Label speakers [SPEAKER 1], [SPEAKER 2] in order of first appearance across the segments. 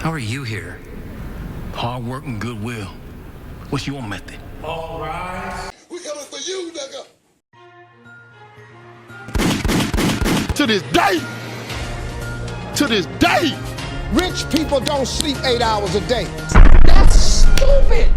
[SPEAKER 1] How are you here? Hard work and goodwill. What's your method?
[SPEAKER 2] All rise.
[SPEAKER 3] We coming for you, nigga.
[SPEAKER 4] To this day,
[SPEAKER 5] Rich people don't sleep 8 hours a day. That's stupid.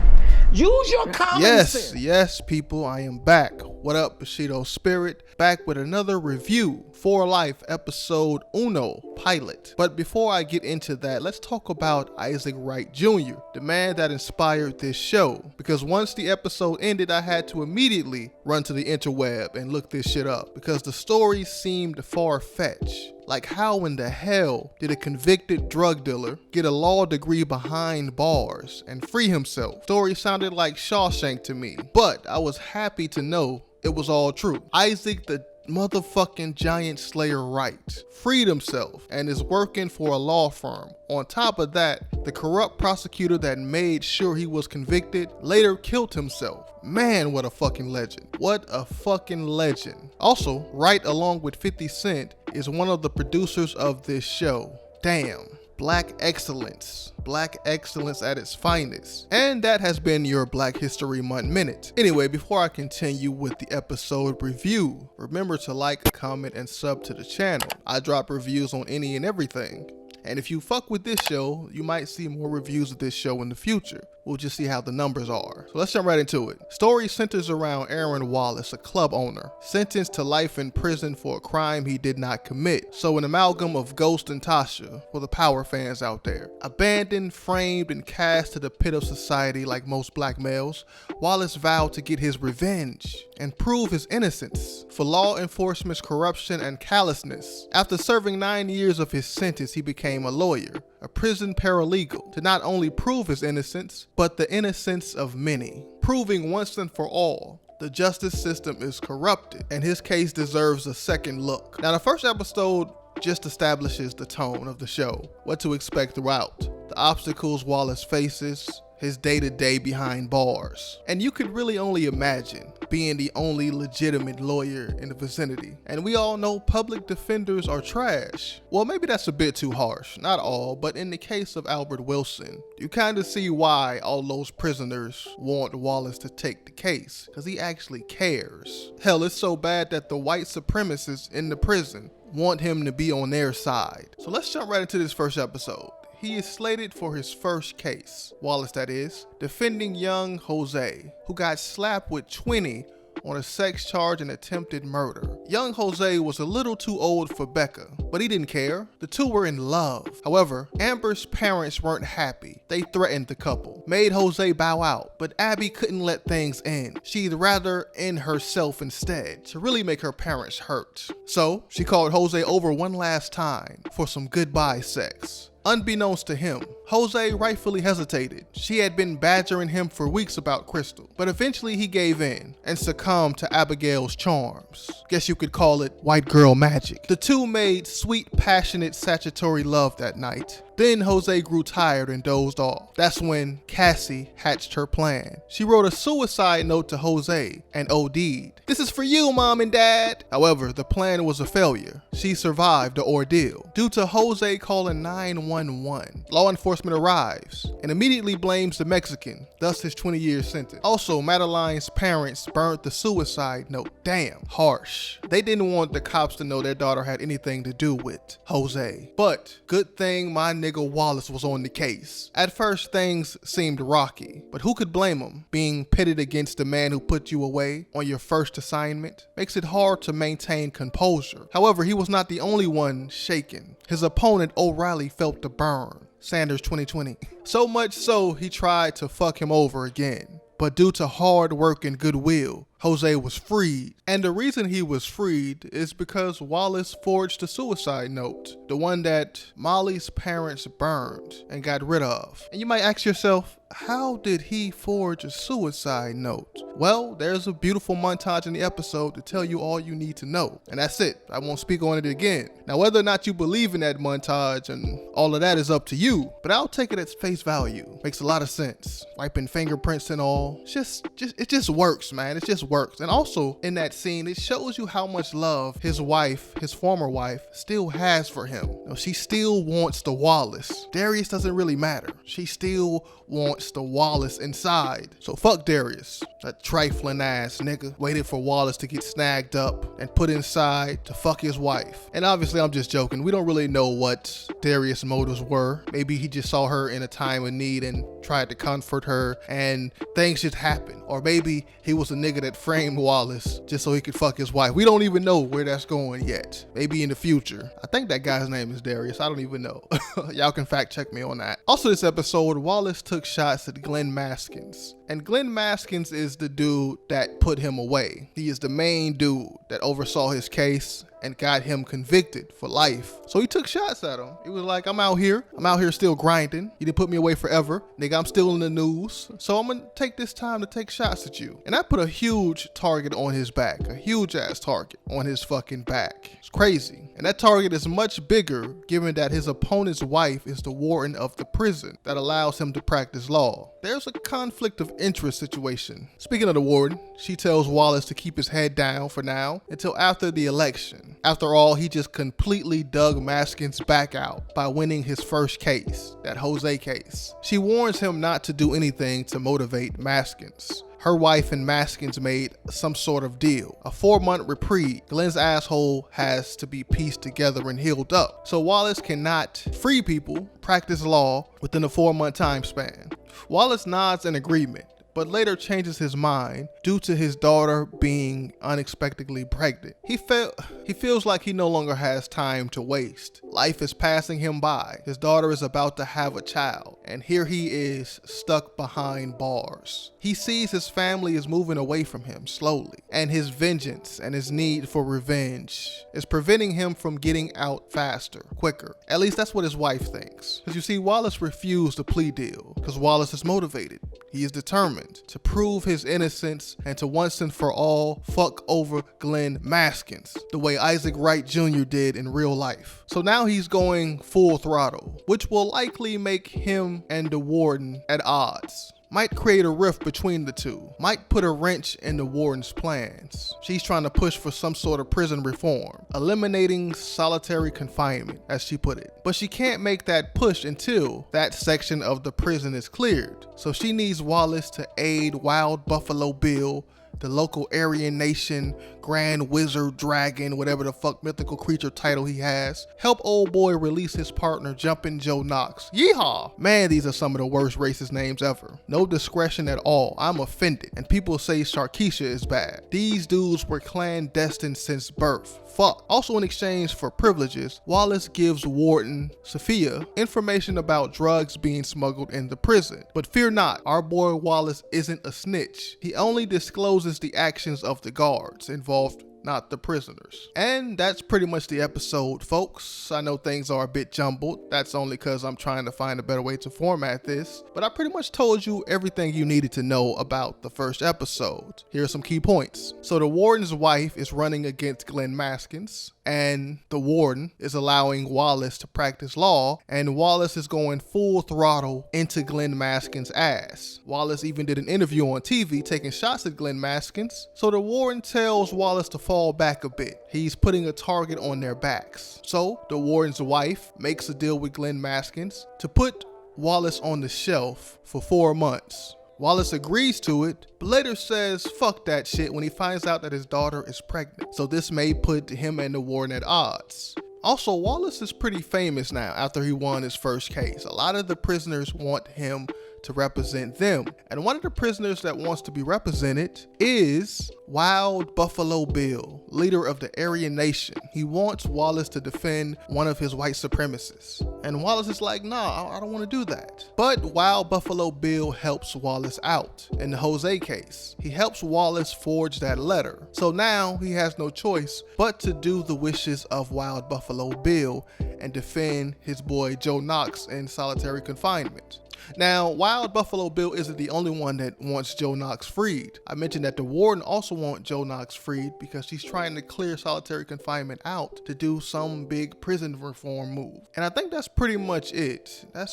[SPEAKER 5] Use your common sense.
[SPEAKER 4] Yes, people, I am back. What up, Bushido Spirit? Back with another review, For Life, episode Uno, pilot. But before I get into that, let's talk about Isaac Wright Jr., the man that inspired this show. Because once the episode ended, I had to immediately run to the interweb and look this shit up, because the story seemed far-fetched. Like, how in the hell did a convicted drug dealer get a law degree behind bars and free himself? Story sounded like Shawshank to me, but I was happy to know it was all true. Isaac the motherfucking giant slayer Wright freed himself and is working for a law firm. On top of that, the corrupt prosecutor that made sure he was convicted later killed himself. Man, what a fucking legend. What a fucking legend. Also, Wright, along with 50 Cent, is one of the producers of this show. Damn. Black excellence at its finest. And that has been your Black History Month Minute. Anyway, before I continue with the episode review, remember to like, comment, and sub to the channel. I drop reviews on any and everything. And if you fuck with this show, you might see more reviews of this show in the future. We'll just see how the numbers are. So let's jump right into it. Story centers around Aaron Wallace, a club owner, sentenced to life in prison for a crime he did not commit. So an amalgam of Ghost and Tasha for the Power fans out there. Abandoned, framed, and cast to the pit of society like most black males, Wallace vowed to get his revenge and prove his innocence for law enforcement's corruption and callousness. After serving 9 years of his sentence, he became a lawyer, a prison paralegal, to not only prove his innocence, but the innocence of many, proving once and for all the justice system is corrupted and his case deserves a second look. Now, the first episode just establishes the tone of the show, what to expect throughout, the obstacles Wallace faces, his day-to-day behind bars. And you could really only imagine being the only legitimate lawyer in the vicinity. And we all know public defenders are trash. Well, maybe that's a bit too harsh, not all, but in the case of Albert Wilson, you kind of see why all those prisoners want Wallace to take the case, because he actually cares. Hell, it's so bad that the white supremacists in the prison want him to be on their side. So let's jump right into this first episode. He is slated for his first case, Wallace that is, defending young Jose, who got slapped with 20 on a sex charge and attempted murder. Young Jose was a little too old for Becca, but he didn't care. The two were in love. However, Amber's parents weren't happy. They threatened the couple, made Jose bow out, but Abby couldn't let things end. She'd rather end herself instead to really make her parents hurt. So she called Jose over one last time for some goodbye sex. Unbeknownst to him, Jose rightfully hesitated. She had been badgering him for weeks about Crystal, but eventually he gave in and succumbed to Abigail's charms. Guess you could call it white girl magic. The two made sweet, passionate, statutory love that night. Then Jose grew tired and dozed off. That's when Cassie hatched her plan. She wrote a suicide note to Jose and OD'd. "This is for you, Mom and Dad." However, the plan was a failure. She survived the ordeal due to Jose calling 911. Law enforcement arrives and immediately blames the Mexican, thus his 20-year sentence. Also, Madeline's parents burned the suicide note. Damn, harsh. They didn't want the cops to know their daughter had anything to do with Jose. But good thing my nigga Wallace was on the case. At first, things seemed rocky, but who could blame him? Being pitted against the man who put you away on your first assignment makes it hard to maintain composure. However, he was not the only one shaken. His opponent, O'Reilly, felt the burn. Sanders 2020. So much so, he tried to fuck him over again. But due to hard work and goodwill, Jose was freed. And the reason he was freed is because Wallace forged a suicide note, the one that Molly's parents burned and got rid of. And you might ask yourself, how did he forge a suicide note? Well, there's a beautiful montage in the episode to tell you all you need to know. And that's it. I won't speak on it again. Now, whether or not you believe in that montage and all of that is up to you, but I'll take it at face value. Makes a lot of sense. Wiping fingerprints and all. It just works, man. It just works. And also in that scene, it shows you how much love his wife, his former wife, still has for him. You know, she still wants the Wallace. Darius doesn't really matter. She still wants the Wallace inside. So fuck Darius, that trifling ass nigga. Waited for Wallace to get snagged up and put inside to fuck his wife. And obviously I'm just joking. We don't really know what Darius' motives were. Maybe he just saw her in a time of need and tried to comfort her and things just happened. Or maybe he was a nigga that framed Wallace just so he could fuck his wife. We don't even know where that's going yet. Maybe in the future. I think that guy's name is Darius. I don't even know. Y'all can fact check me on that. Also this episode, Wallace took shots at Glenn Maskins. And Glenn Maskins is the dude that put him away. He is the main dude that oversaw his case and got him convicted for life. So he took shots at him. He was like, I'm out here still grinding. You didn't put me away forever. Nigga, I'm still in the news. So I'm gonna take this time to take shots at you. And I put a huge target on his back, a huge ass target on his fucking back. It's crazy. And that target is much bigger given that his opponent's wife is the warden of the prison that allows him to practice law. There's a conflict of interest situation. Speaking of the warden, she tells Wallace to keep his head down for now until after the election. After all, he just completely dug Maskins back out by winning his first case, that Jose case. She warns him not to do anything to motivate Maskins. Her wife and Maskins made some sort of deal. A 4-month reprieve. Glenn's asshole has to be pieced together and healed up. So Wallace cannot free people, practice law within a 4-month time span. Wallace nods in agreement, but later changes his mind due to his daughter being unexpectedly pregnant. He feels like he no longer has time to waste. Life is passing him by. His daughter is about to have a child, and here he is stuck behind bars. He sees his family is moving away from him slowly, and his vengeance and his need for revenge is preventing him from getting out faster, quicker. At least that's what his wife thinks. Because you see, Wallace refused a plea deal because Wallace is motivated. He is determined to prove his innocence and to once and for all fuck over Glenn Maskins the way Isaac Wright Jr. did in real life. So now he's going full throttle, which will likely make him and the warden at odds. Might create a rift between the two, might put a wrench in the warden's plans. She's trying to push for some sort of prison reform, eliminating solitary confinement, as she put it. But she can't make that push until that section of the prison is cleared. So she needs Wallace to aid Wild Buffalo Bill, the local Aryan Nation, Grand Wizard, Dragon, whatever the fuck mythical creature title he has. Help old boy release his partner, Jumpin' Joe Knox. Yeehaw! Man, these are some of the worst racist names ever. No discretion at all. I'm offended. And people say Sharkeisha is bad. These dudes were clandestine since birth. Fuck. Also in exchange for privileges, Wallace gives Warden Sophia information about drugs being smuggled in the prison. But fear not, our boy Wallace isn't a snitch. He only discloses the actions of the guards involved, not the prisoners. And that's pretty much the episode, folks. I know things are a bit jumbled. That's only because I'm trying to find a better way to format this. But I pretty much told you everything you needed to know about the first episode. Here are some key points. So the warden's wife is running against Glenn Maskins, and the warden is allowing Wallace to practice law, and Wallace is going full throttle into Glenn Maskins' ass. Wallace even did an interview on TV taking shots at Glenn Maskins. So the warden tells Wallace to fall back a bit. He's putting a target on their backs. So the warden's wife makes a deal with Glenn Maskins to put Wallace on the shelf for 4 months. Wallace agrees to it, but later says fuck that shit when he finds out that his daughter is pregnant. So this may put him and the warden at odds. Also, Wallace is pretty famous now after he won his first case. A lot of the prisoners want him to represent them. And one of the prisoners that wants to be represented is Wild Buffalo Bill, leader of the Aryan Nation. He wants Wallace to defend one of his white supremacists. And Wallace is like, nah, I don't want to do that. But Wild Buffalo Bill helps Wallace out in the Jose case. He helps Wallace forge that letter. So now he has no choice but to do the wishes of Wild Buffalo Bill and defend his boy Joe Knox in solitary confinement. Now, Wild Buffalo Bill isn't the only one that wants Joe Knox freed. I mentioned that the warden also wants Joe Knox freed because she's trying to clear solitary confinement out to do some big prison reform move. And I think that's pretty much it. I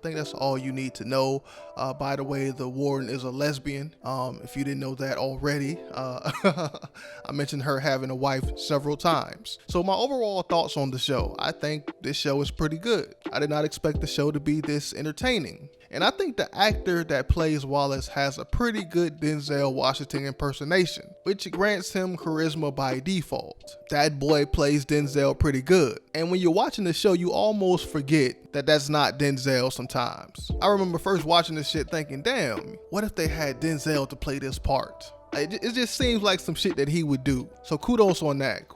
[SPEAKER 4] think that's all you need to know. By the way, the warden is a lesbian. If you didn't know that already, I mentioned her having a wife several times. So my overall thoughts on the show, I think this show is pretty good. I did not expect the show to be this entertaining. And I think the actor that plays Wallace has a pretty good Denzel Washington impersonation, which grants him charisma by default. That boy plays Denzel pretty good. And when you're watching the show, you almost forget that that's not Denzel sometimes. I remember first watching this shit thinking, damn, what if they had Denzel to play this part? It just seems like some shit that he would do. So kudos on that.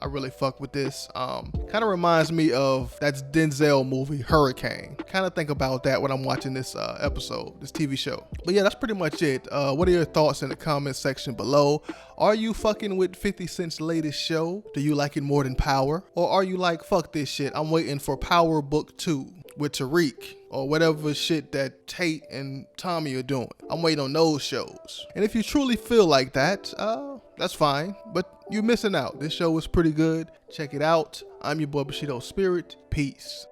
[SPEAKER 4] I really fuck with this. Kind of reminds me of that Denzel movie, Hurricane. Kind of think about that when I'm watching this episode, this TV show. But yeah, that's pretty much it. What are your thoughts in the comment section below? Are you fucking with 50 Cent's latest show? Do you like it more than Power? Or are you like, fuck this shit, I'm waiting for Power Book 2 with Tariq, or whatever shit that Tate and Tommy are doing? I'm waiting on those shows. And if you truly feel like that, that's fine, but you're missing out. This show is pretty good. Check it out. I'm your boy Bushido Spirit. Peace.